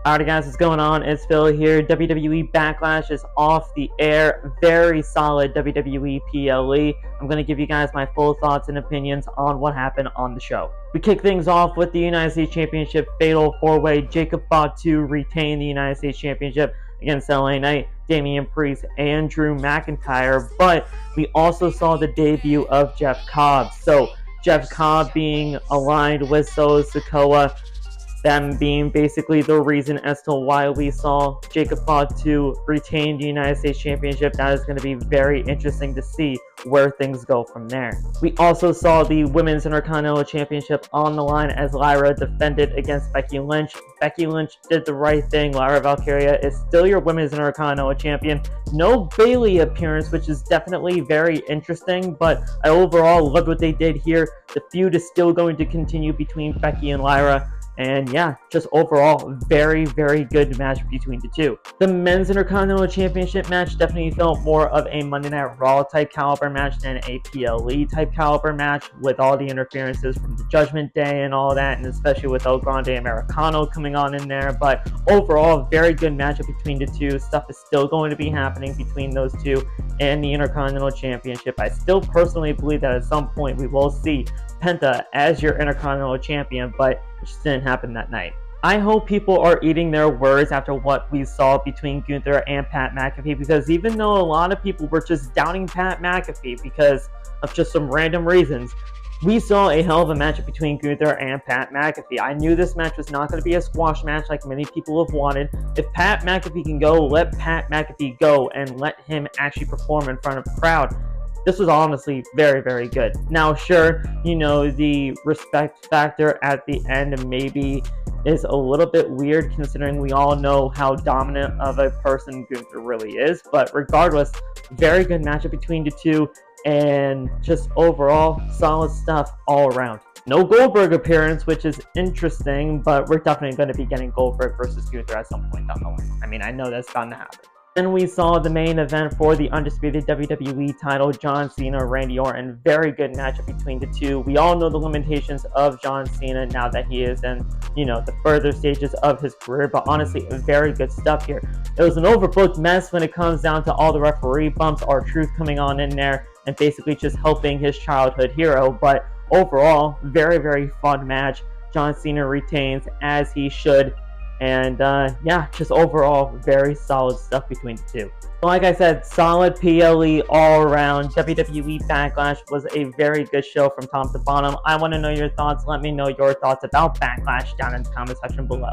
Alright guys, what's going on? It's Phil here. WWE Backlash is off the air. Very solid WWE PLE. I'm going to give you guys my full thoughts and opinions on what happened on the show. We kick things off with the United States Championship Fatal 4-Way. Jacob fought to retain the United States Championship against LA Knight, Damian Priest, and Drew McIntyre. But we also saw the debut of Jeff Cobb. So Jeff Cobb being aligned with Solo Sikoa, them being basically the reason as to why we saw Jacob Fatu retain the United States Championship. That is going to be very interesting to see where things go from there. We also saw the Women's Intercontinental Championship on the line as Lyra defended against Becky Lynch. Becky Lynch did the right thing. Lyra Valkyria is still your Women's Intercontinental Champion. No Bayley appearance, which is definitely very interesting, but I overall loved what they did here. The feud is still going to continue between Becky and Lyra. And yeah, just overall, very, very good match between the two. The Men's Intercontinental Championship match definitely felt more of a Monday Night Raw type caliber match than a PLE type caliber match, with all the interferences from the Judgment Day and all that, and especially with El Grande Americano coming on in there. But overall, very good matchup between the two. Stuff is still going to be happening between those two and the Intercontinental Championship. I still personally believe that at some point we will see Penta as your Intercontinental Champion, but it just didn't happen that night. I hope people are eating their words after what we saw between Gunther and Pat McAfee, because even though a lot of people were just doubting Pat McAfee because of just some random reasons, we saw a hell of a matchup between Gunther and Pat McAfee. I knew this match was not going to be a squash match like many people have wanted. If Pat McAfee can go, let Pat McAfee go and let him actually perform in front of the crowd. This was honestly very, very good. Now, sure, you know, the respect factor at the end maybe is a little bit weird considering we all know how dominant of a person Gunther really is. But regardless, very good matchup between the two and just overall solid stuff all around. No Goldberg appearance, which is interesting, but we're definitely going to be getting Goldberg versus Gunther at some point down the line. I mean, I know that's bound to happen. Then we saw the main event for the undisputed WWE title, John Cena, Randy Orton. Very good matchup between the two. We all know the limitations of John Cena now that he is in, you know, the further stages of his career, but honestly, very good stuff here. It was an overbooked mess when it comes down to all the referee bumps, R-Truth coming on in there and basically just helping his childhood hero, but overall, very, very fun match. John Cena retains as he should. And yeah, just overall very solid stuff between the two. Like I said, solid PLE all around. WWE Backlash was a very good show from top to bottom. I want to know your thoughts. Let me know your thoughts about Backlash down in the comment section below.